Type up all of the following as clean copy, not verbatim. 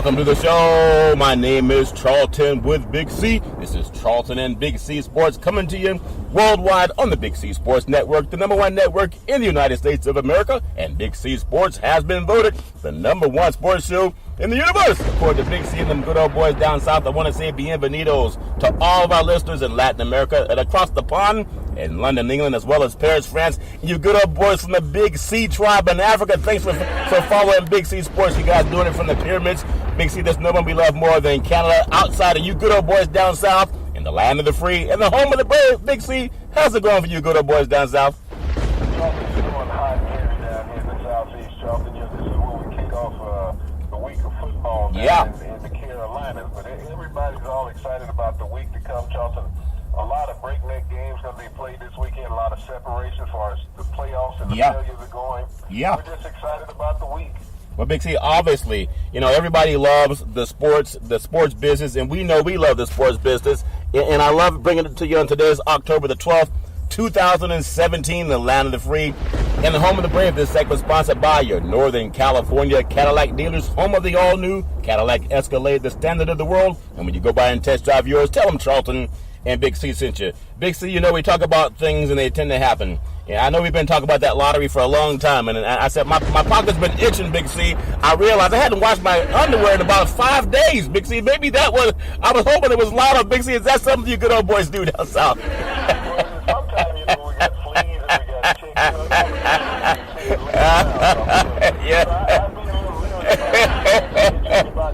Welcome to the show. My name is Charlton with Big C. This is Charlton and Big C Sports coming to you worldwide on the Big C Sports Network, the #1 network in the United States of America. And Big C Sports has been voted the #1 sports show in the universe. According to Big C and them good old boys down south, I want to say bienvenidos to all of our listeners in Latin America and across the pond in London, England, as well as Paris, France. And you good old boys from the Big C tribe in Africa, thanks for following Big C Sports. You guys doing it from the pyramids. Big C, there's no one we love more than Canada outside of you good old boys down south in the land of the free and the home of the brave. Big C, how's it going for you good old boys down south? Charlton, it's going hot here down here in the southeast, Charlton. You know, this is where we kick off the week of football down in the Carolinas. But everybody's all excited about the week to come, Charlton. A lot of breakneck games going to be played this weekend. A lot of separation as far as the playoffs and the failures are going. We're just excited about the week. Well, Big C, obviously, you know, everybody loves the sports business, and we know we love the sports business. And I love bringing it to you on today's October the 12th, 2017, the land of the free and the home of the brave. This segment sponsored by your Northern California Cadillac dealers, home of the all-new Cadillac Escalade, the standard of the world. And when you go by and test drive yours, tell them Charlton and Big C sent you. Big C, you know, we talk about things and they tend to happen. Yeah, I know we've been talking about that lottery for a long time, and I said my pocket's been itching, Big C. I realized I hadn't washed my underwear in about 5 days, Big C. Maybe that was, I was hoping it was lotto, Big C. Is that something you good old boys do down south? Well, sometimes, you know, we got fleas and we got chicks.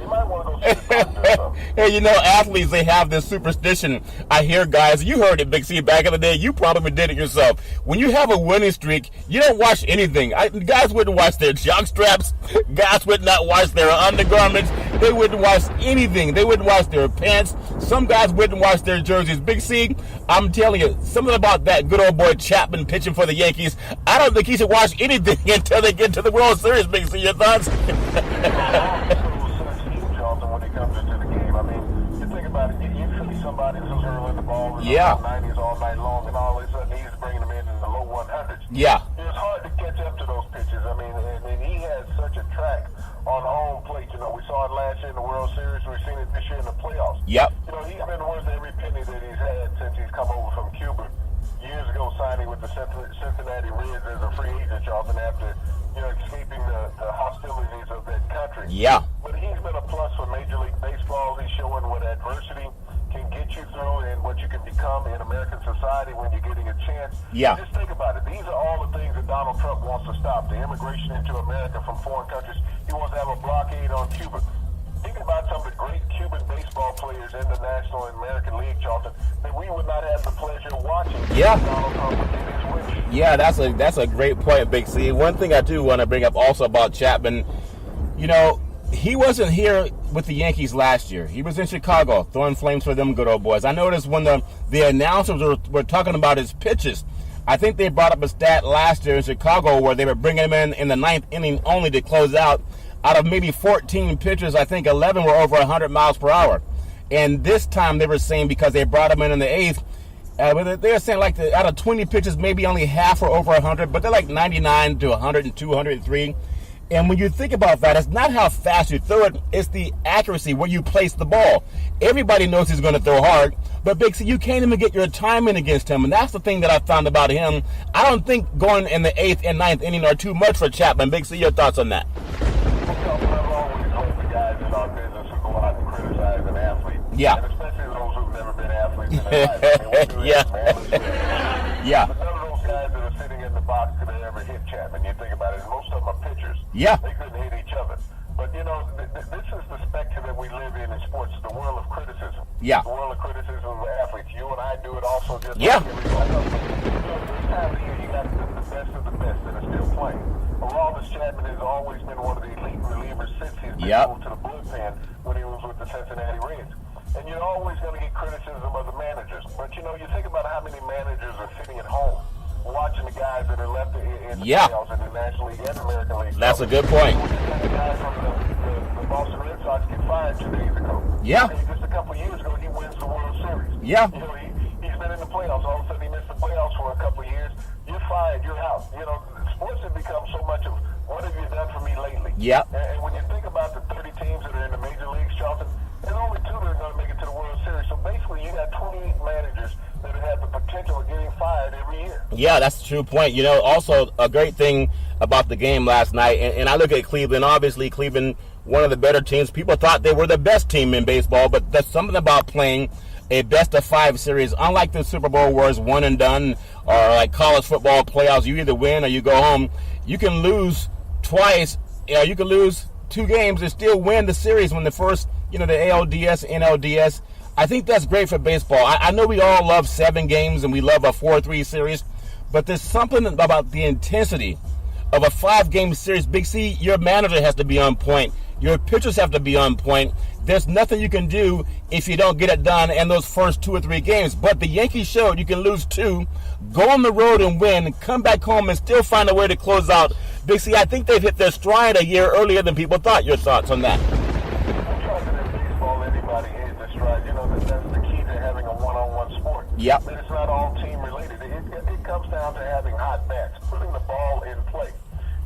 You might want to go see the doctor or something. Hey, you know, athletes, they have this superstition. I hear guys, you heard it, Big C, back in the day. You probably did it yourself. When you have a winning streak, you don't wash anything. Guys wouldn't wash their jock straps. Guys would not wash their undergarments. They wouldn't wash anything. They wouldn't wash their pants. Some guys wouldn't wash their jerseys. Big C, I'm telling you, something about that good old boy Chapman pitching for the Yankees. I don't think he should wash anything until they get to the World Series, Big C. Your thoughts? When it comes into the game, I mean, you think about it, usually somebody who's hurling the ball in the 90s all night long, and all of a sudden he's bringing them in the low 100s. Yeah. It's hard to catch up to those pitches. I mean, and he has such a track on home plate. You know, we saw it last year in the World Series. We've seen it this year in the playoffs. Yep. You know, he's been worth every penny that he's had since he's come over from Cuba. Years ago, signing with the Cincinnati Reds as a free agent, Charlton, after, you know, escaping the hostilities of that country. Yeah. But he's been a plus for Major League Baseball. He's showing what adversity can get you through and what you can become in American society when you're getting a chance. Yeah. Just think about it. These are all the things that Donald Trump wants to stop. The immigration into America from foreign countries. He wants to have a blockade on Cuba. Think about some of the great Cuban baseball players in the National and American League, Charlton, that we would not have the pleasure of watching. Yeah. Donald Trump would get his wish. Yeah, that's a great point, Big C. One thing I do want to bring up also about Chapman, you know, he wasn't here with the Yankees last year. He was in Chicago, throwing flames for them good old boys. I noticed when the announcers were talking about his pitches, I think they brought up a stat last year in Chicago where they were bringing him in the 9th inning only to close out. Out of maybe 14 pitches, I think 11 were over 100 miles per hour. And this time they were saying because they brought him in the 8th, they were saying like out of 20 pitches, maybe only half were over 100, but they're like 99 to 102, 103. And when you think about that, it's not how fast you throw it, it's the accuracy, where you place the ball. Everybody knows he's going to throw hard, but Big C, you can't even get your timing against him. And that's the thing that I found about him. I don't think going in the 8th and 9th inning are too much for Chapman. Big C, your thoughts on that? Yeah. And especially those who've never been athletes in their life. I mean, Yeah. Yeah. But none of those guys that are sitting in the box could have ever hit Chapman. You think about it, most of them are pitchers. Yeah. They couldn't hit each other. But, you know, this is the spectrum that we live in sports, the world of criticism. Yeah. The world of criticism of athletes. You and I do it also just Yeah. like everybody else. You know, this time of year, you got the best of the best that are still playing. Aroldis Chapman has always been one of the elite relievers since he's been moved to the bullpen when he was with the Cincinnati Reds. And you're always going to get criticism of the managers. But, you know, you think about how many managers are sitting at home watching the guys that are left in the playoffs in the National League and American League. That's a good point. We just had a guy from the Boston Red Sox get fired 2 days ago. Yeah. Okay, just a couple of years ago, he wins the World Series. Yeah. You know, he's been in the playoffs. All of a sudden, he missed the playoffs for a couple of years. You're fired. You're out. You know, sports have become so much of what have you done for me lately? Yeah. And when you think about the 30 teams that are in the Major Yeah, that's a true point. You know, also a great thing about the game last night, and I look at Cleveland. Obviously, Cleveland, one of the better teams. People thought they were the best team in baseball, but there's something about playing a best-of-5 series, unlike the Super Bowl where it's one and done, or like college football playoffs, you either win or you go home. You can lose twice. You can lose 2 games and still win the series when the first, the ALDS, NLDS. I think that's great for baseball. I know we all love 7 games and we love a 4-3 series, but there's something about the intensity of a 5-game series. Big C, your manager has to be on point. Your pitchers have to be on point. There's nothing you can do if you don't get it done in those first 2 or 3 games. But the Yankees showed you can lose 2, go on the road and win, come back home and still find a way to close out. Big C, I think they've hit their stride a year earlier than people thought. Your thoughts on that? I'm trying to baseball, anybody hit their stride. That's the key to having a one-on-one sport. Yep. But it's not all team related. It comes down to having hot bats, putting the ball in play.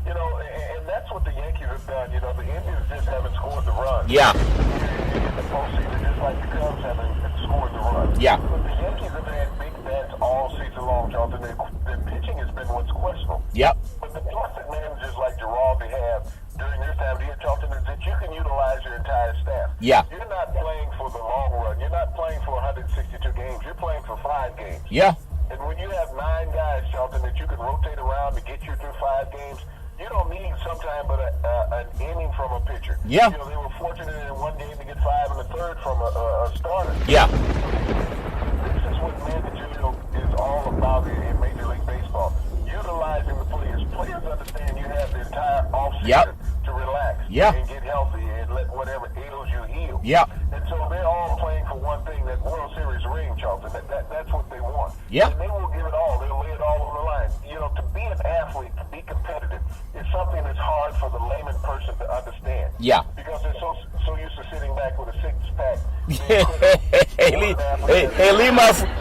And that's what the Yankees have done. The Indians just haven't scored the run. Yeah. In the postseason, just like the Cubs haven't scored the run. Yeah. But the Yankees have had big bats all season long, Charlton. Their pitching has been what's questionable. Yep. But the plus that managers like Giraldi have during their time here, Charlton, is that you can utilize your entire staff. Yeah. You're not playing for the long run. You're not playing for 162 games. You're playing for 5 games. Yeah. And when you have 9 guys, Charlton, that you can rotate around to get you through 5 games, you don't need sometime but an inning from a pitcher. Yeah. They were fortunate in one game to get 5 in the third from a starter. Yeah. This is what managerial is all about in Major League Baseball. Utilizing the players. Players understand you have the entire offseason to relax and get healthy and let whatever ails you heal. Yeah. And so they're all playing for one thing, that World Series ring, Charlton. That's what they want. Yeah. And they will give it all. They'll lay it all on the line. To be an athlete, to be competitive, is something that's hard for the layman person to understand. Yeah. Because they're so used to sitting back with a 6-pack.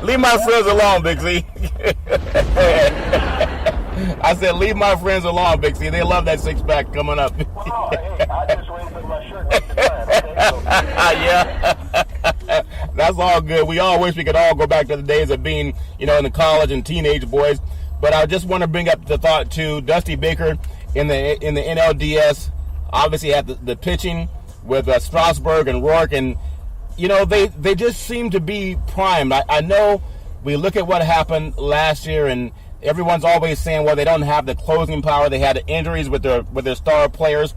Leave my friends alone, Big C. I said, leave my friends alone, Big C. They love that 6-pack coming up. Well, hey, I just raised up my shirt. Yeah. That's all good. We all wish we could all go back to the days of being, in the college and teenage boys. But I just want to bring up the thought too. Dusty Baker in the NLDS obviously had the pitching with Strasburg and Rourke, and they just seem to be primed. I know we look at what happened last year, and everyone's always saying, well, they don't have the closing power. They had injuries with their star players,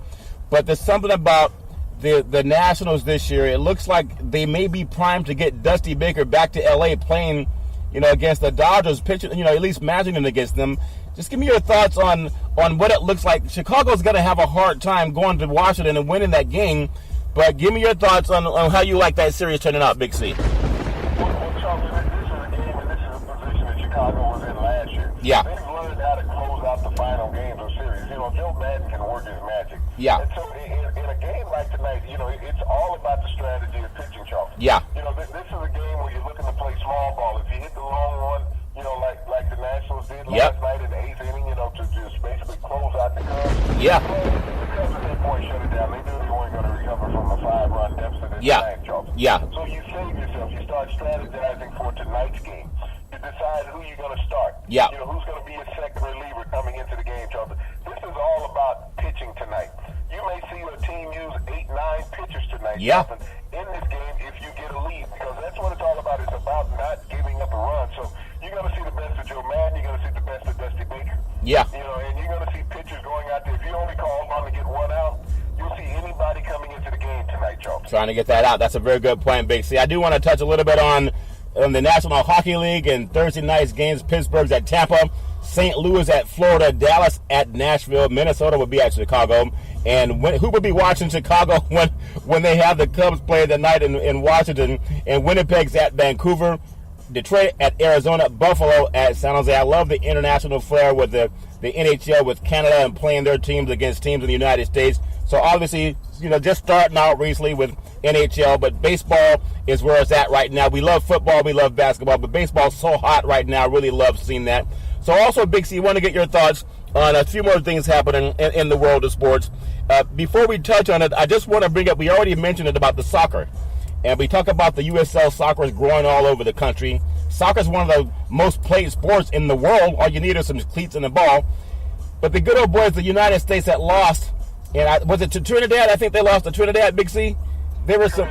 but there's something about the Nationals this year. It looks like they may be primed to get Dusty Baker back to LA playing, against the Dodgers, pitching, at least matching them against them. Just give me your thoughts on what it looks like. Chicago's going to have a hard time going to Washington and winning that game, but give me your thoughts on how you like that series turning out, Big C. Well, Charlton, this is a game and this is a position that Chicago was in last year. Yeah. They've learned how to close out the final games of series. Joe Madden can work his magic. Yeah. And so in a game like tonight, it's all about the strategy of pitching, Charlton. Yeah. This is a game where you're looking to play small ball. If you hit the long one, like the Nationals did last night in the 8th inning, to just basically close out the Cubs. Yeah. The Cubs at that point shut it down. They knew they weren't going to recover from a 5-run deficit in tonight, Charlton. Yeah. So you save yourself. You start strategizing for tonight's game. You decide who you're going to start. Yeah. Who's going to be a second reliever coming into the game, Charlton. This is all about pitching tonight. You may see a team use 8-9 pitchers tonight, Charlton, in this game if you get a lead, because that's what it's all about. It's about not giving up a run. So you're going to see the best of Joe Madden. You're going to see the best of Dusty Baker. Yeah. And you're going to see pitchers going out there. If you only call on to get one out, you'll see anybody coming into the game tonight, Charlton. Trying to get that out. That's a very good point, Big C. I do want to touch a little bit on the National Hockey League and Thursday night's games. Pittsburgh's at Tampa, St. Louis at Florida, Dallas at Nashville, Minnesota will be at Chicago. And who will be watching Chicago when they have the Cubs play tonight in Washington, and Winnipeg's at Vancouver, Detroit at Arizona, Buffalo at San Jose. I love the international flair with the NHL with Canada and playing their teams against teams in the United States. So obviously, just starting out recently with NHL, but baseball is where it's at right now. We love football, we love basketball, but baseball's so hot right now. I really love seeing that. So also, Big C, I want to get your thoughts on a few more things happening in the world of sports. Before we touch on it, I just want to bring up, we already mentioned it about the soccer. And we talk about the USL soccer is growing all over the country. Soccer is one of the most played sports in the world. All you need are some cleats and a ball. But the good old boys, the United States, that lost, and was it to Trinidad? I think they lost to Trinidad, Big C. There was some,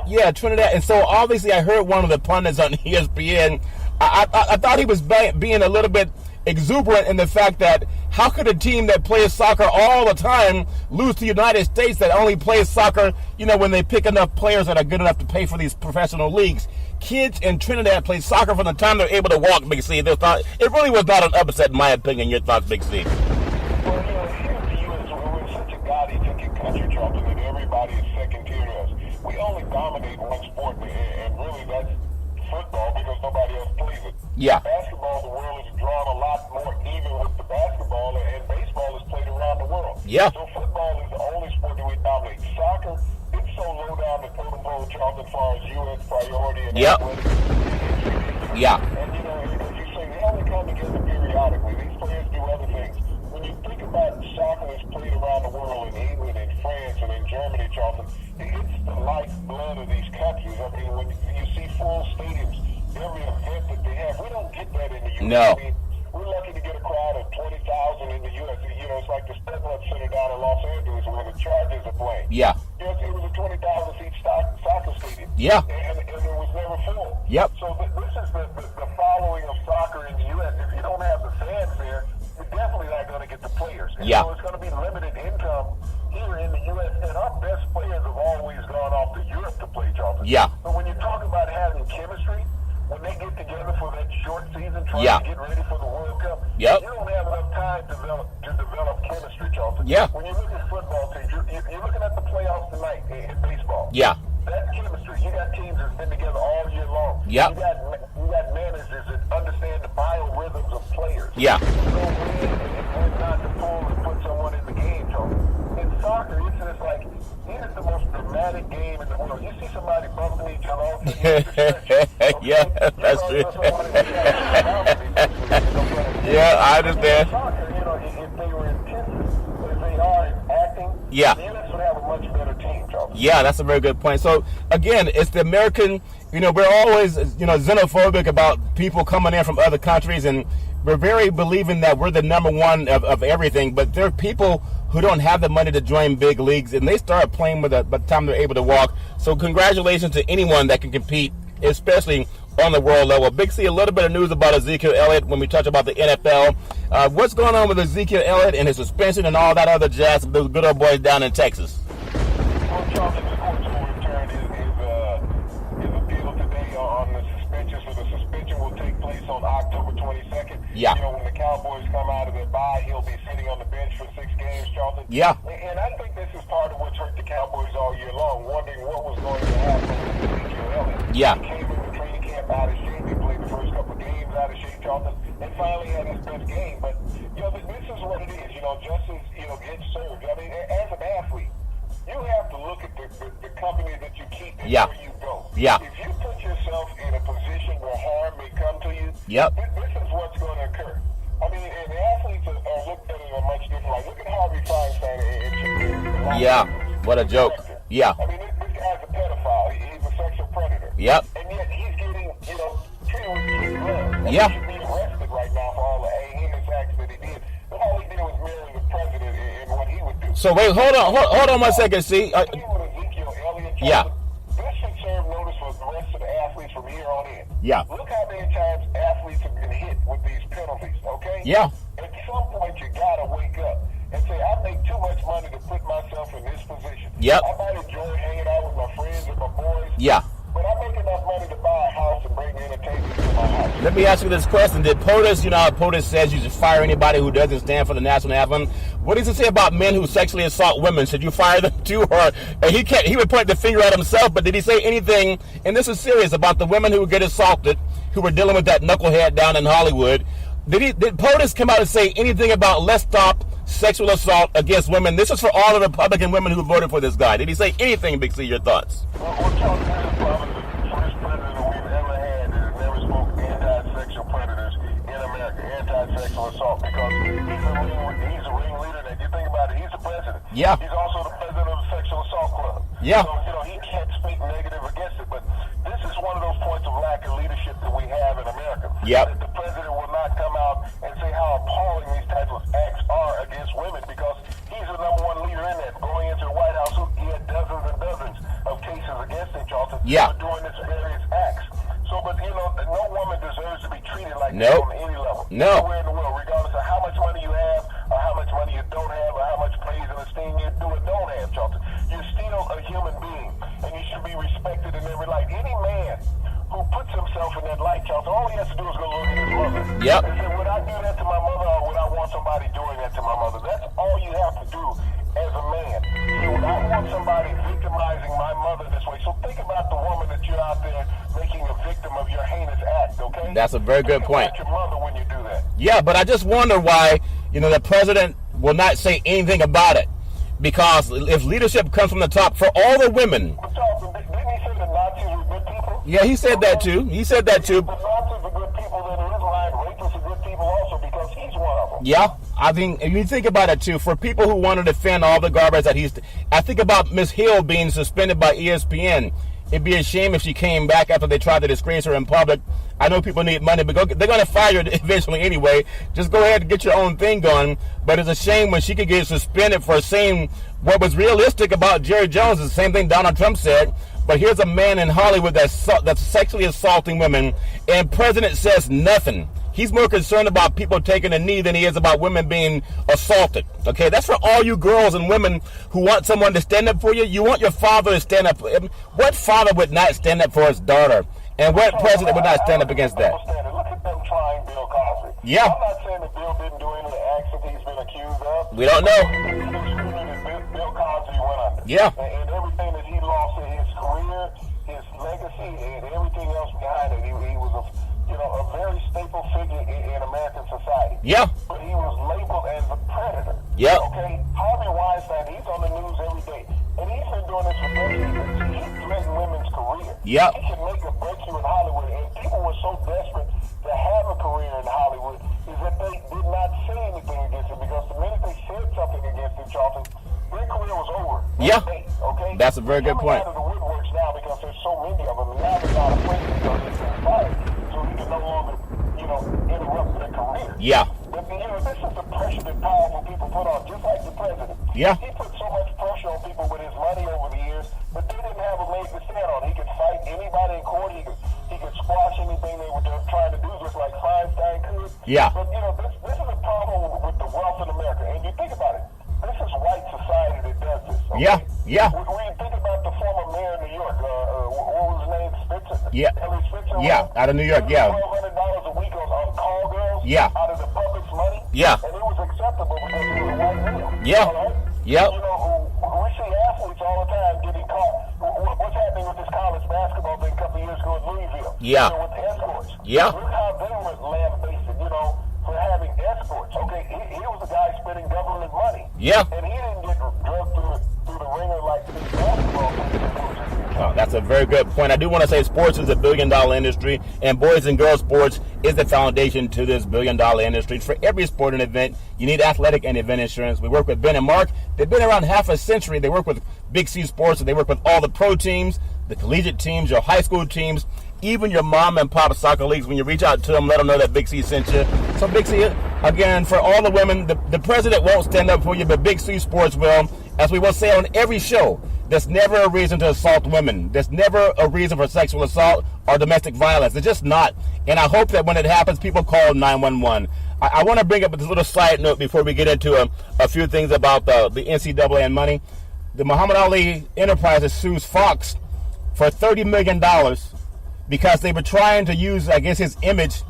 yeah, Trinidad. And so obviously, I heard one of the pundits on ESPN. I thought he was being a little bit exuberant in the fact that how could a team that plays soccer all the time lose to the United States that only plays soccer, when they pick enough players that are good enough to pay for these professional leagues. Kids in Trinidad play soccer from the time they're able to walk, Big C. It really was not an upset, in my opinion. Your thoughts, Big C? Well, here in the U.S., we're such a gaudy-thinking country, Charlton, that everybody is second tier to us. We only dominate one sport, and really that's football because nobody else plays it. Yeah. Basketball, the world is drawn a lot more even with the basketball, and baseball is played around the world. Yeah. So football is the only sport that we dominate. Soccer, it's so low down the totem pole, Charlton, as far as U.S. priority and athletics. Yeah. And, as you say, they only come together periodically. These players do other things. When you think about soccer that's played around the world, in England, in France, and in Germany, Charlton, it's the lifeblood of these countries. I mean, when you see full stadiums, every event that they have, we don't get that in the U.S. No. I mean, we're lucky to get a crowd of 20,000 in the U.S. It's like the Stedman Center down in Los Angeles where the Chargers are playing. Yeah. Yes, it was a 20,000-seat soccer stadium. Yeah. And it was never full. Yep. So this is the following of soccer in the U.S. If you don't have the fans there, you're definitely not going to get the players. And Yeah. so it's going to be limited income here in the U.S. And our best players have always gone off to Europe to play, Charlton. Yeah. But when you talk about having chemistry, when they get together for that short season trying Yeah. to get ready for the World Cup, Yep. you don't have enough time to develop chemistry, Charlton. Yeah. When you look at football teams, you're looking at the playoffs tonight in baseball. Yeah. That's chemistry. You got teams that's been together all year long. Yep. You got managers that understand the biorhythms of players. Yeah. You know when not to pull and put someone in the game. So in soccer, it's just like, it is the most dramatic game in the world. You see somebody bumping each other off. Yeah, that's true. Yeah, I understand. Soccer, if they were intense, as they are in acting, Yeah. the U.S. would have a much better team, Charles. Yeah, that's a very good point. So again, it's the American, we're always, xenophobic about people coming in from other countries, and we're very believing that we're the number one of everything, but there are people who don't have the money to join big leagues, and they start playing by the time they're able to walk. So congratulations to anyone that can compete, especially on the world level. Big C, a little bit of news about Ezekiel Elliott when we touch about the NFL. What's going on with Ezekiel Elliott and his suspension and all that other jazz of those good old boys down in Texas? Well, Charles, the court's overturn is appealed today on the suspension. So the suspension will take place on October 22nd. Yeah. When the Cowboys come out of their bye, he'll be sitting on the bench for 6 games, Charlton. Yeah. And I think this is part of what's hurt the Cowboys all year long, wondering what was going to happen with Ezekiel Elliott. Yeah. He came into training camp out of shape. He played the first couple of games out of shape, Charlton, and finally had his best game. But, this is what it is. Justice, gets served. I mean, as an athlete, you have to look at the company that you keep and Yeah. where you go. Yeah. If you put yourself in a position where harm may come to you, Yep. this is what's going to occur. I mean, and athletes are looked at it in a much different light. Look at Harvey Feinstein in Shakira. Yeah, what a joke. Yeah. I mean, this guy's a pedophile. He's a sexual predator. Yep. And yet he's getting, treated with kid gloves. Yeah. He should be arrested right now for all the heinous acts that he did. All he did was marry the president and what he would do. So wait, hold on 1 second, see. With Ezekiel Elliott, Yeah. This should serve notice for the rest of the athletes from here on in. Yeah. Look how many times athletes have been hit with these penalties, okay? Yeah. At some point, you gotta wake up and say, I make too much money to put myself in this position. Yep. I might enjoy hanging out with my friends and my boys. Yeah. But I make enough money to buy a house and bring entertainment to my house. Let me ask you this question. Did POTUS, how POTUS says you should fire anybody who doesn't stand for the national anthem? What does it say about men who sexually assault women? Should you fire them too? Or he would point the finger at himself, but did he say anything, and this is serious, about the women who get assaulted, who were dealing with that knucklehead down in Hollywood? Did POTUS come out and say anything about let's stop sexual assault against women? This is for all the Republican women who voted for this guy. Did he say anything, Big C? Your thoughts? Well, we're talking about probably the first president we've ever had that has never spoke anti-sexual predators in America, anti-sexual assault, because he's a ringleader. If you think about it, he's the president. Yeah. He's also the president of the Sexual Assault Club. Yeah. So, he can't speak negative against it, but this is one of those points of lack of leadership that we have Yep. that the president will not come out and say how appalling these types of acts are against women, because he's the number one leader in that. Going into the White House, he had dozens and dozens of cases against him, Charlton, Yeah. for doing these various acts. So, but no woman deserves to be treated like Nope. that on any level. No. Anywhere in the world, regardless of how much money you have, or how much money you don't have, or how much praise and esteem you do or don't have, Charlton. You're still a human being, and you should be respected in every light. Any man who puts himself in that light, Charlton, all he has to do is go look at his mother. Yep. And say, would I do that to my mother, or would I want somebody doing that to my mother? That's all you have to do as a man. So I want somebody victimizing my mother this way. So think about the woman that you're out there making a victim of your heinous act, okay? That's a very good point. Think about your mother when you do that. Yeah, but I just wonder why, the president will not say anything about it. Because if leadership comes from the top, for all the women. But Charlton, didn't he say the Nazis were good people? Yeah, he said that too. He said that too. The Nazis are good people, then in his line, rapists are good people also, because he's one of them. Yeah, I think if you think about it too, for people who want to defend all the garbage that I think about Miss Hill being suspended by ESPN. It'd be a shame if she came back after they tried to disgrace her in public. I know people need money, but they're going to fire her eventually anyway. Just go ahead and get your own thing going. But it's a shame when she could get suspended for saying what was realistic about Jerry Jones. The same thing Donald Trump said. But here's a man in Hollywood that's sexually assaulting women, and president says nothing. He's more concerned about people taking a knee than he is about women being assaulted. Okay, that's for all you girls and women who want someone to stand up for you. You want your father to stand up. What father would not stand up for his daughter? And what president would not stand up against that? Look at them trying Bill Cosby. Yeah. I'm not saying that Bill didn't do any of the acts that he's been accused of. We don't know. Bill Cosby went under. Yeah. And everything that he lost in his career, his legacy, and everything else behind it, he was a very staple figure in American society. Yeah. But he was labeled as a predator. Yeah. Okay? Harvey Weinstein, he's on the news every day. And he's been doing this for decades. He threatened women's career. Yeah. He can make a breakthrough in Hollywood. And people were so desperate to have a career in Hollywood is that they did not say anything against him, because the minute they said something against him, Charlton, their career was over. Yeah. Okay? That's a very good point. Out of the woodworks now because there's so many of them. And now they're not afraid because he's been fired. So he can no longer, interrupt their career. Yeah. But, this is the pressure that powerful people put on, just like the president. Yeah. He put so much pressure on people with his money over the years, but they didn't have a leg to stand on. He could fight anybody in court. He could squash anything they were trying to do, just like Feinstein could. Yeah. But, this is a problem with the wealth in America. And you think about it. This is white society that does this. Okay? Yeah. Yeah. When you think about the former mayor of New York, what was his name? Spitzer? Yeah. Ellie Spitzer? Yeah, out of New York, yeah. $1,200 a week on call girls. Yeah. Out of the public's money. Yeah. And it was acceptable because he was a white male. Yeah. All right? Yep. We see athletes all the time getting caught. What's happening with this college basketball thing a couple of years ago in Louisville? Yeah. With the escorts. Yeah. Look how they were lambasted, for having escorts. Okay, he was a guy spending government money. Yeah. And he didn't get drugged through the ringer like these basketball players. Oh, that's a very good point. I do want to say sports is a $1 billion industry, and boys and girls sports is the foundation to this $1 billion industry. For every sporting event, you need athletic and event insurance. We work with Ben and Mark. They've been around half a century. They work with Big C Sports, and they work with all the pro teams, the collegiate teams, your high school teams, even your mom and pop soccer leagues. When you reach out to them, let them know that Big C sent you. So Big C, again, for all the women, the president won't stand up for you, but Big C Sports will. As we will say on every show, there's never a reason to assault women. There's never a reason for sexual assault or domestic violence. It's just not. And I hope that when it happens, people call 911. I want to bring up this little side note before we get into a few things about the NCAA and money. The Muhammad Ali Enterprises sues Fox for $30 million because they were trying to use, I guess, his image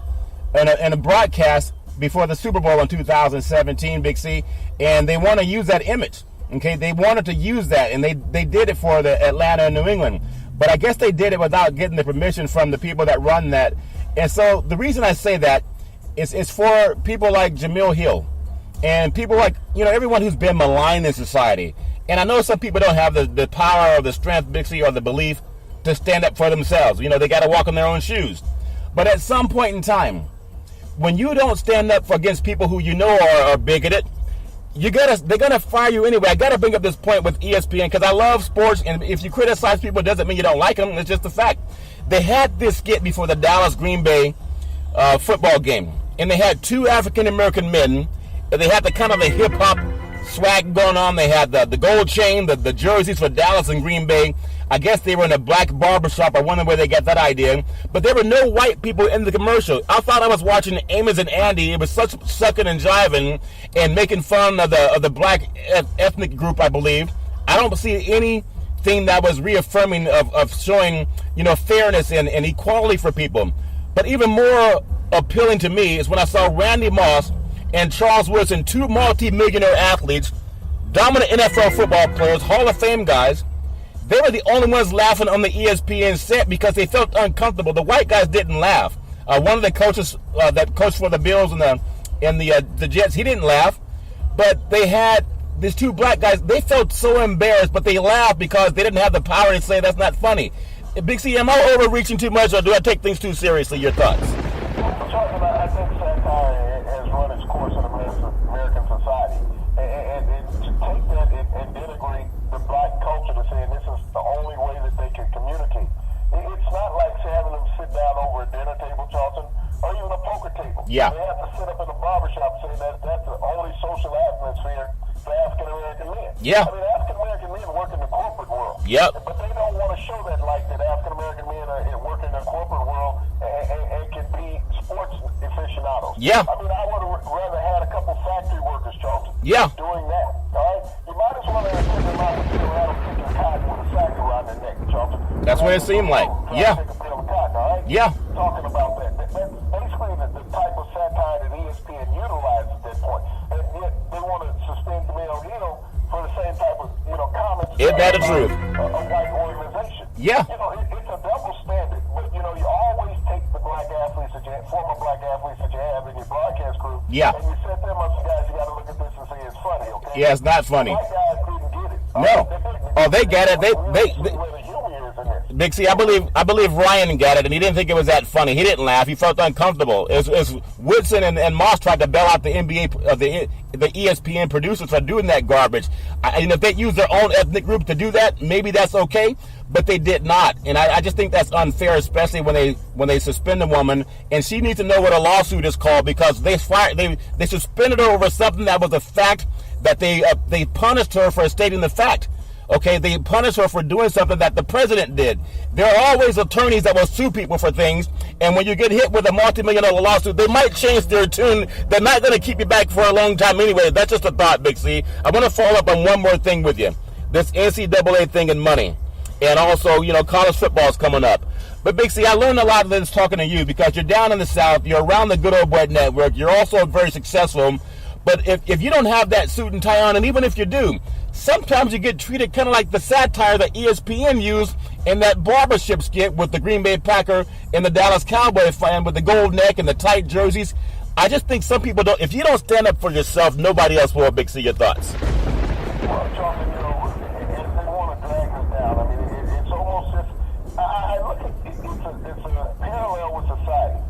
in a broadcast before the Super Bowl in 2017, Big C, and they want to use that image. Okay, they wanted to use that, and they did it for the Atlanta and New England. But I guess they did it without getting the permission from the people that run that. And so the reason I say that is for people like Jamil Hill and people like, everyone who's been maligned in society. And I know some people don't have the power or the strength, Big C, or the belief to stand up for themselves. They got to walk in their own shoes. But at some point in time, when you don't stand up against people who are bigoted, they're gonna fire you anyway. I gotta bring up this point with ESPN because I love sports, and if you criticize people, it doesn't mean you don't like them. It's just a fact. They had this skit before the Dallas Green Bay football game, and they had two African American men. They had the kind of the hip hop swag going on. They had the gold chain, the jerseys for Dallas and Green Bay. I guess they were in a black barbershop. I wonder where they got that idea. But there were no white people in the commercial. I thought I was watching Amos and Andy. It was such sucking and jiving and making fun of the black ethnic group, I believe. I don't see anything that was reaffirming of showing, fairness and equality for people. But even more appealing to me is when I saw Randy Moss and Charles Woodson, two multi-millionaire athletes, dominant NFL football players, Hall of Fame guys. They were the only ones laughing on the ESPN set because they felt uncomfortable. The white guys didn't laugh. One of the coaches that coached for the Bills and the Jets, he didn't laugh. But they had these two black guys. They felt so embarrassed, but they laughed because they didn't have the power to say that's not funny. Big C, am I overreaching too much, or do I take things too seriously? Your thoughts? I think satire has run its course in American society. And to take that and denigrate the black culture to saying this is the only way that they can communicate. It's not like having them sit down over a dinner table, Charlton, or even a poker table. Yeah. They have to sit up in a barbershop saying that's the only social atmosphere for African-American men. Yeah. I mean, African-American men work in the corporate world. Yep. But they don't want to show that light that African-American men are working in the corporate world and can be sports aficionados. Yeah. I mean, I would have rather had a couple factory workers, Charlton, Yeah. doing that. All right? You might as well have taken them out and sit around picking cotton with a sack around their neck, Charlton. That's what it seemed like. Yeah. Take a bale of cotton, all right? Yeah. Talking about that. That's basically the type of satire that ESPN utilized at that point. And yet they want to suspend Demille Hill for the same type of, comments. Isn't that the truth? A white organization. Yeah. It's a double standard. But, you always take the black athletes that former black athletes that you have in your broadcast crew. Yeah. And you set them up, guys, you got to look at this and say it's funny, okay? Yeah, it's not funny. White guys didn't get it. No. Oh, they get it. They where the humor is in this. Big C, I believe Ryan got it, and he didn't think it was that funny. He didn't laugh. He felt uncomfortable. As Woodson and Moss tried to bail out the NBA, the ESPN producers for doing that garbage. And if they use their own ethnic group to do that, maybe that's okay. But they did not, and I just think that's unfair, especially when they suspend a woman, and she needs to know what a lawsuit is called because they suspended her over something that was a fact that they punished her for stating the fact. Okay, they punish her for doing something that the president did. There are always attorneys that will sue people for things, and when you get hit with a multi-million-dollar lawsuit, they might change their tune. They're not going to keep you back for a long time anyway. That's just a thought, Big C. I want to follow up on one more thing with you. This NCAA thing and money. And also, college football is coming up. But Big C, I learned a lot of this talking to you because you're down in the South. You're around the Good Old Boy Network. You're also very successful. But if you don't have that suit and tie on, and even if you do, sometimes you get treated kind of like the satire that ESPN used in that barbershop skit with the Green Bay Packer and the Dallas Cowboy fan with the gold neck and the tight jerseys. I just think some people don't. If you don't stand up for yourself, nobody else will. Big C, your thoughts? Well, Charlton, if they want to drag us down, I mean, it's almost as I look at it's a parallel with society.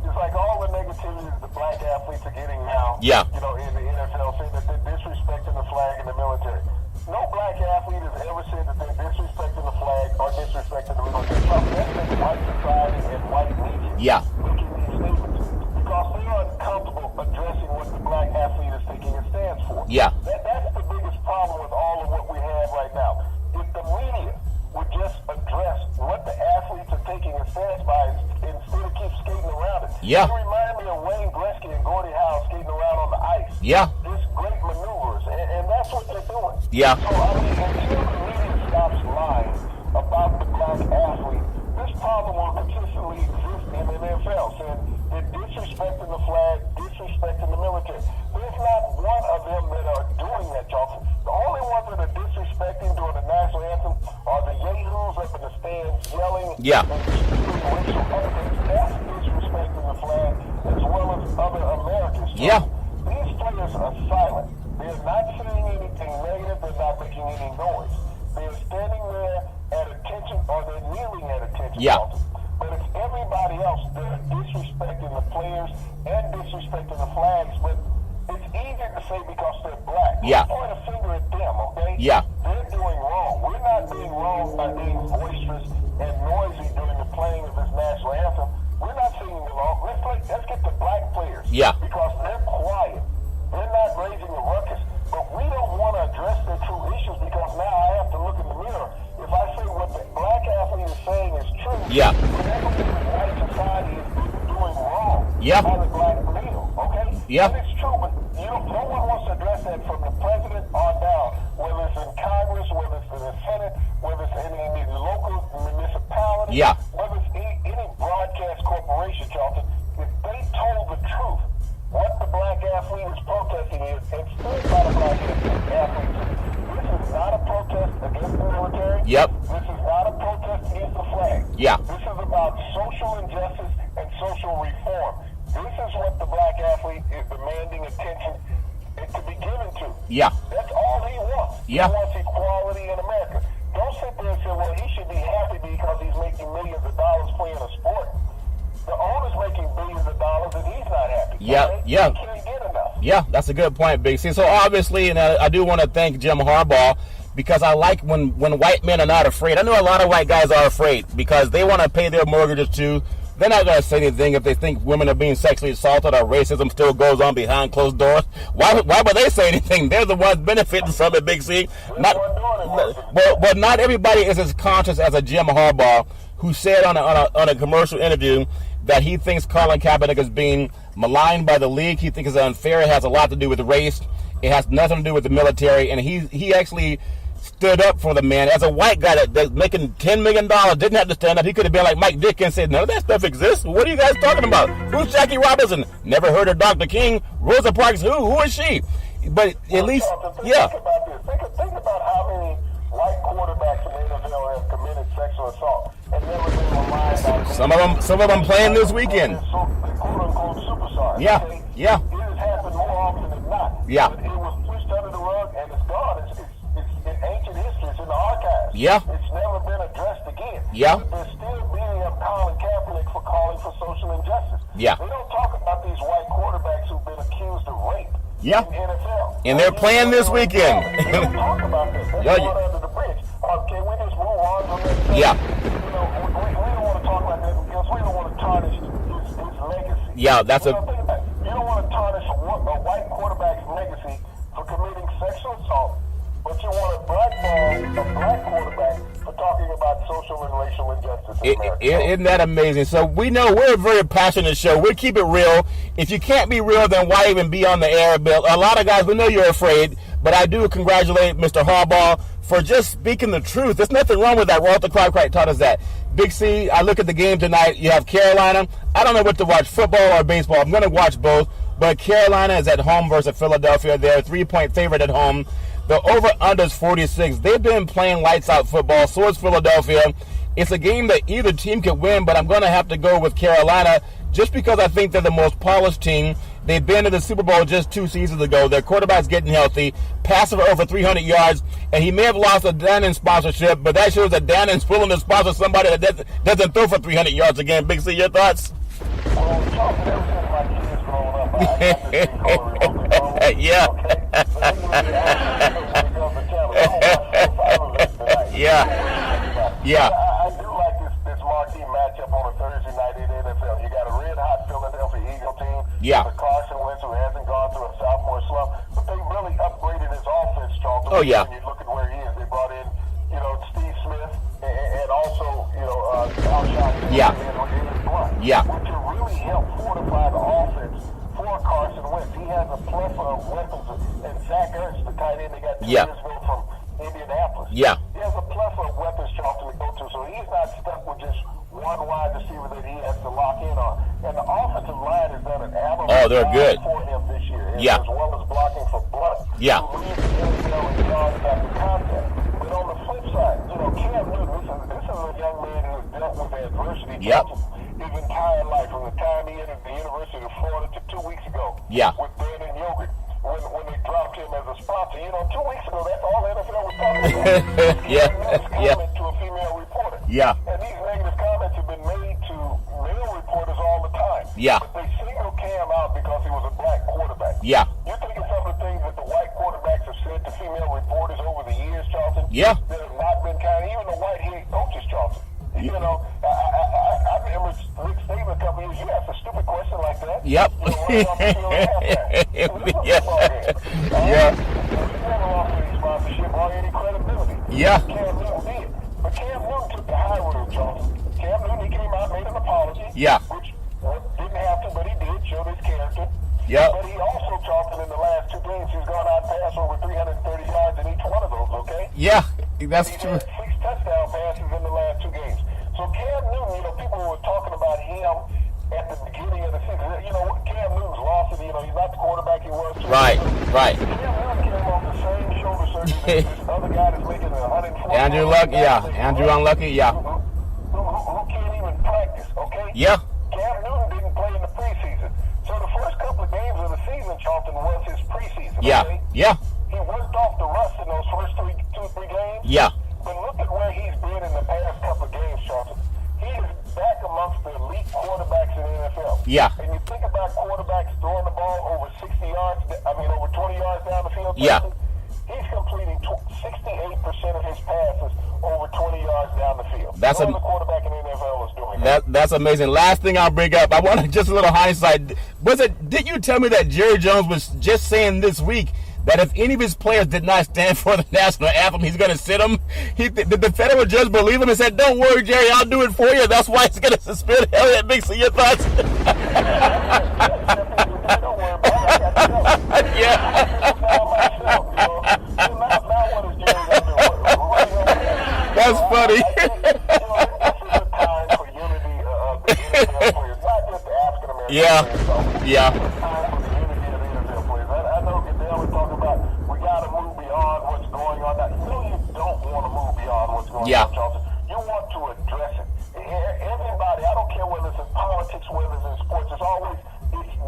It's like all the negativity that the black athletes are getting now. Yeah. In the NFL, saying that they're disrespecting the flag in the military. No black athlete has ever said that they're disrespecting the flag or disrespecting the military. That's been white society and white media. Yeah. Making these statements because they are uncomfortable addressing what the black athlete is taking a stance for. Yeah. That's the biggest problem with all of what we have right now. If the media would just address what the athletes are taking a stance by instead of keep skating around it. Yeah. You remind me of Wayne Gretzky and Gordie Howe skating around on the ice. Yeah. Just great maneuvers, and that's what they're doing. Yeah. So, I mean, until the media stops lying about the black athlete, this problem will consistently exist in the NFL, saying they're disrespecting the flag, disrespecting the military. There's not one of them that are doing that, Johnson. The only ones that are disrespecting during the national anthem are the yahoos up in the stands yelling Yeah. and spewing racial epithets. That's disrespecting the flag as well as other Americans. Yeah. These players are silent. They're not saying anything negative. They're not making any noise. They're standing there at attention, or they're kneeling at attention. Yeah. But it's everybody else that are disrespecting the players and disrespecting the flags. But it's easier to say because they're black. Yeah. Point a finger at them, okay? Yeah. They're doing wrong. We're not being wrong by being boisterous and noisy during the playing of this national anthem. We're not singing along. Let's not raising a ruckus, but we don't want to address their true issues because now I have to look in the mirror. If I say what the black athlete is saying is true, yeah, then everything in white society is doing wrong. Yeah. As a black male, okay? Yeah. And it's true, but no one wants to address that from the president on down, whether it's in Congress, whether it's in the Senate, whether it's in any local municipality, Yeah. whether it's any broadcast corporation, Charlton. If they told the truth, what the black athlete is protesting is, and still not a black athlete, this is not a protest against the military. Yep. This is not a protest against the flag. Yeah. This is about social injustice and social reform. This is what the black athlete is demanding attention to be given to. Yeah. That's all he wants. Yeah. He wants equality in America. Don't sit there and say, well, he should be happy because he's making millions of dollars playing a sport. The owner's making billions of dollars and he's not happy. Yeah, okay? yeah. He can't get enough. Yeah, that's a good point, Big C. So obviously, and I do want to thank Jim Harbaugh, because I like when white men are not afraid. I know a lot of white guys are afraid because they want to pay their mortgages too. They're not going to say anything if they think women are being sexually assaulted or racism still goes on behind closed doors. Why would they say anything? They're the ones benefiting from it, Big C. But not everybody is as conscious as a Jim Harbaugh, who said on a commercial interview that he thinks Colin Kaepernick is being maligned by the league. He thinks it's unfair. It has a lot to do with race. It has nothing to do with the military. And he actually stood up for the man. As a white guy that's making $10 million, didn't have to stand up. He could have been like Mike Dick and said, none of that stuff exists. What are you guys talking about? Who's Jackie Robinson? Never heard of Dr. King. Rosa Parks, who is she? But at least, yeah. Think about this. Think about how many white quarterbacks in the NFL have committed sexual assault and never been maligned by Some of them playing this weekend. Quote-unquote superstars. Yeah, okay? yeah. It has happened more often than not. Yeah. But it was pushed under the rug and it's gone. It's in ancient history. It's in the archives. Yeah. It's never been addressed again. Yeah. But they're still beating up Colin Kaepernick for calling for social injustice. Yeah. They don't talk about these white quarterbacks who've been accused of rape. Yeah. In the NFL. And they're playing this weekend. We don't talk about this. That's Yeah, going under the bridge. Can we just move on from this? Yeah. We don't want to talk about that because we don't want to tarnish his legacy. Yeah, that's Think about it. You don't want to tarnish a white quarterback's legacy for committing sexual assault, but you want to blackball a black quarterback for talking about social and racial injustice in America. Isn't that amazing? So we know we're a very passionate show. We keep it real. If you can't be real, then why even be on the air, Bill? A lot of guys, we know you're afraid, but I do congratulate Mr. Harbaugh for just speaking the truth. There's nothing wrong with that. Walter Cronkite taught us that. Big C, I look at the game tonight. You have Carolina. I don't know what to watch, football or baseball. I'm going to watch both. But Carolina is at home versus Philadelphia. They're a 3-point favorite at home. The over-under is 46. They've been playing lights-out football. So is Philadelphia. It's a game that either team could win, but I'm going to have to go with Carolina just because I think they're the most polished team. They've been to the Super Bowl just 2 seasons ago. Their quarterback's getting healthy, passing for over 300 yards, and he may have lost a Dannon sponsorship, but that shows that Dannon's willing to sponsor somebody that doesn't throw for 300 yards again. Big C, your thoughts? Yeah. Yeah. I do like this marquee matchup on a Thursday night in the NFL. You got a red-hot Philadelphia Eagle team. Yeah. With Carson Wentz, who hasn't gone through a sophomore slump, but they really upgraded his offense, Charlton. Oh, yeah. When you look at where he is, they brought in, Steve Smith and also, Alshon. Yeah. And Blunt. Yeah. Which will really help fortify the offense for Carson Wentz. He has a plethora of weapons, and Zach Ertz, the tight end they got 2 years ago from Indianapolis. Yeah. He has a plethora of weapons, Charlton, to go to, so he's not stuck with just one wide receiver that he has to lock in on. And the offensive line has done an admirable they're good. for him this year, Yeah. as well as blocking for Blunt. Yeah. Who leads the NFL in yards after contact. But on the flip side, Cam Newton, this is a young man who has dealt with adversity his entire life, from the time he entered the University of Florida to 2 weeks ago. Yeah. With Brandon Yogurt. When they dropped him as a sponsor. 2 weeks ago, that's all the NFL was talking about. Comment to a female reporter. Yeah. And these negative comments have been made to male reporters all the time. Yeah. But they singled Cam out because he was a black quarterback. Yeah. You think of some of the things that the white quarterbacks have said to female reporters over the years, Charlton? Yeah. That have not been kind. Even the white head coaches, Charlton. I remember Rick Saban a couple years. You asked a stupid question like that. Yep. Right off the field Yeah. Never lost any sponsorship or any credibility. Yeah. Cam Newton did. But Cam Newton took the high road, Charles. Cam Newton, he came out, made an apology. Yeah. Which didn't have to, but he did, showed his character. Yep. But he also, Charlton, in the last 2 games, he's gone out and passed over 330 yards in each one of those, okay? Yeah, that's He's true. had 6 touchdown passes in the last 2 games. So Cam Newton, people were talking about him at the beginning of the season. Cam Newton's lost it. He's not the quarterback he was. Right. Cam Newton came off the same shoulder surgery that this other guy that's making 140. Andrew Luck, Andrew Unlucky, Who can't even practice, okay? Yeah. Cam Newton didn't play in the preseason. So the first couple of games of the season, Charlton, was his preseason. Yeah. Okay? Yeah. He worked off the rust in those first 2 or 3 games. Yeah. But look at where he's been in the past couple of games, Charlton. He is back amongst the elite quarterbacks in the NFL. Yeah. And you think about quarterbacks throwing the ball over 60 yards, over 20 yards down the field. Yeah. Charlton, he's completing 68% of his passes over 20 yards down the field. That's no other quarterback in the NFL is doing that's amazing. Last thing I'll bring up, I want to just a little hindsight. Did you tell me that Jerry Jones was just saying this week that if any of his players did not stand for the national anthem, he's going to sit them? Did the federal judge believe him and said, "Don't worry, Jerry, I'll do it for you"? That's why he's going to suspend Elliott Bixby. Your thoughts? Don't worry about it. Yeah. That's funny. This is a time for unity of the NFL players, not just the African American Yeah. players. Yeah. It's time for the unity of the NFL players. I know Goodell was talking about we got to move beyond what's going on now. You don't want to move beyond what's going Yeah. on, Charlton. You want to address it. Everybody, I don't care whether it's in politics, whether it's in sports, it's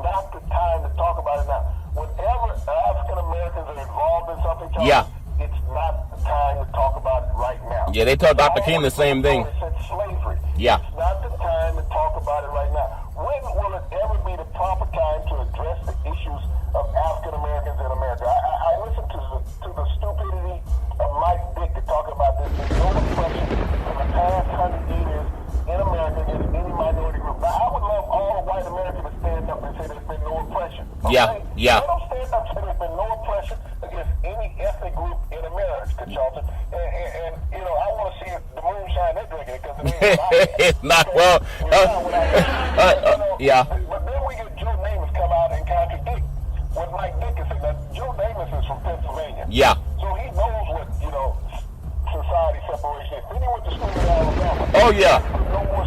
not the time to talk about it now. Whenever African Americans are involved in something, Charlton, Yeah. it's not the time to talk about it right now. Yeah, they told Dr. King the same thing. Since slavery. Yeah. It's not the time to talk about it right now. When will it ever be the proper time to address the issues of African Americans in America? I listened to the stupidity of Mike Dick to talk about this. There's no oppression for the past 100 years in America against any minority group. Now, I would love all the white Americans to stand up and say there's been no oppression. Okay? Yeah. Let them stand up and say there's been no oppression against any ethnic group in America, Charlton. And I want to see the moonshine they're drinking because It's not well. Yeah. But then we get Joe Namath come out and contradict what Mike Dickinson. Now, Joe Namath is from Pennsylvania. Yeah. So he knows what, society separation is. Then he went to school in Alabama. Oh, yeah. There's no more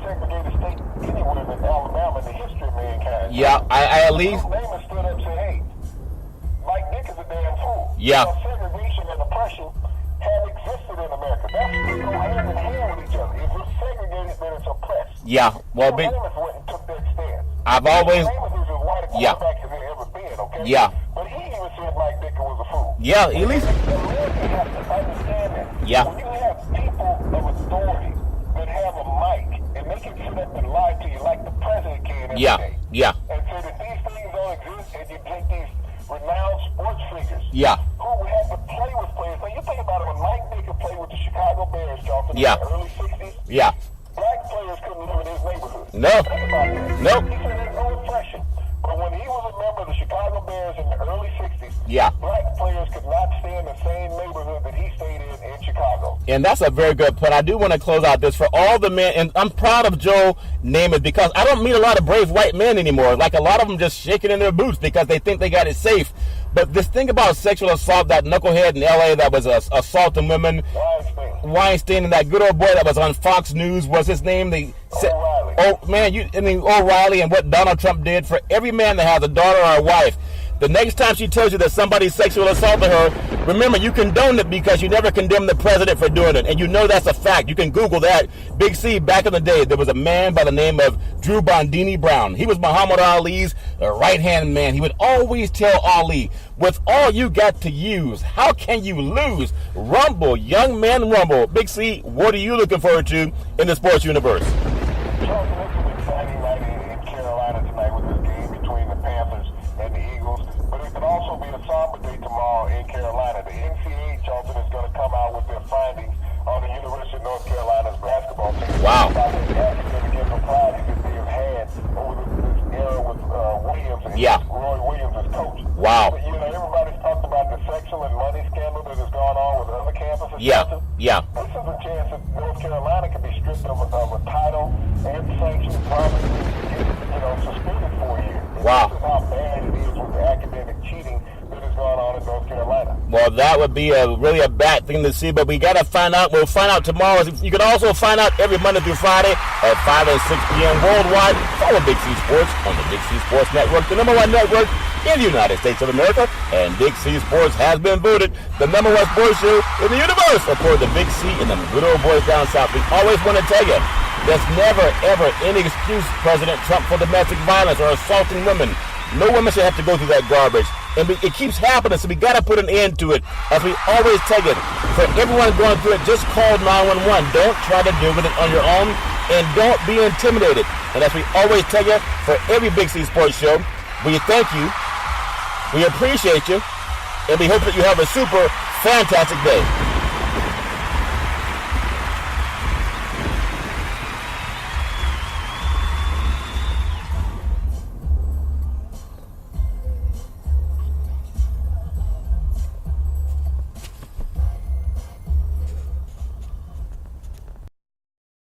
segregated state anywhere than Alabama in the history of mankind. Yeah, I at least. Joe Namath stood up and said, hey, Mike Dick is a damn fool. Yeah. Segregation and oppression have existed in America. They go hand in hand with each other. If it's segregated, then it's oppressed. Yeah, well, Joe Namath went and took that stance. I've always. Joe Namath is as white a Yeah. quarterback as there ever been, okay? Yeah. But he even said Mike Dick was a fool. Yeah, at least. America has to understand that. Yeah. When you have people of authority that have a mic and they can sit up and lie to you like the president can every day. Yeah. And say that these things don't exist, and you take these renowned sports figures Yeah. who had to play with players. Now you think about it, when Mike Dick played with the Chicago Bears, Charlton, Yeah. in the early 60s, Yeah. black players couldn't live in his neighborhood. No. Think about that. Nope. He said there's no oppression. But when he was a member of the Chicago Bears in the early 60s, Yeah. black players could not stay in the same neighborhood that he stayed in Chicago. And that's a very good point. I do want to close out this for all the men, and I'm proud of Joe Namath because I don't meet a lot of brave white men anymore. Like a lot of them just shaking in their boots because they think they got it safe. But this thing about sexual assault, that knucklehead in L.A. that was assaulting women, Weinstein, and that good old boy that was on Fox News, was his name? O'Reilly. Oh man, O'Reilly, and what Donald Trump did for every man that has a daughter or a wife. The next time she tells you that somebody sexually assaulted her, remember you condoned it because you never condemned the president for doing it, and you know that's a fact. You can Google that. Big C, back in the day, there was a man by the name of Drew Bondini Brown. He was Muhammad Ali's right-hand man. He would always tell Ali, with all you got to use, how can you lose? Rumble, young man, rumble. Big C, what are you looking forward to in the sports universe? Charlton, this is an exciting night in Carolina tonight with this game between the Panthers and the Eagles. But it could also be a somber day tomorrow in Carolina. The NCAA, Charlton, is going to come out with their findings on the University of North Carolina's basketball team. Wow. About the academic improprieties that they have had over this era with Williams and Yeah. Roy Wow. You know, everybody's talked about the sexual and money scandal that has gone on with other campuses. Yeah, yeah. This is a chance that North Carolina could be stripped of a title and sanctioned, probably suspended for a year. Wow. This is how bad it is with the academic cheating that has gone on in North Carolina. Well, that would be really a bad thing to see, but we got to find out. We'll find out tomorrow. You can also find out every Monday through Friday at 5 and 6 p.m. worldwide. Follow Big C Sports on the Big C Sports Network, the #1 network in the United States of America. And Big C Sports has been voted the #1 sports show in the universe, according to Big C and the good old boys down south. We always want to tell you, there's never, ever any excuse, President Trump, for domestic violence or assaulting women. No woman should have to go through that garbage. And it keeps happening, so we got to put an end to it. As we always tell you, for everyone going through it, just call 911. Don't try to deal with it on your own, and don't be intimidated. And as we always tell you, for every Big C Sports show, we thank you, we appreciate you, and we hope that you have a super fantastic day.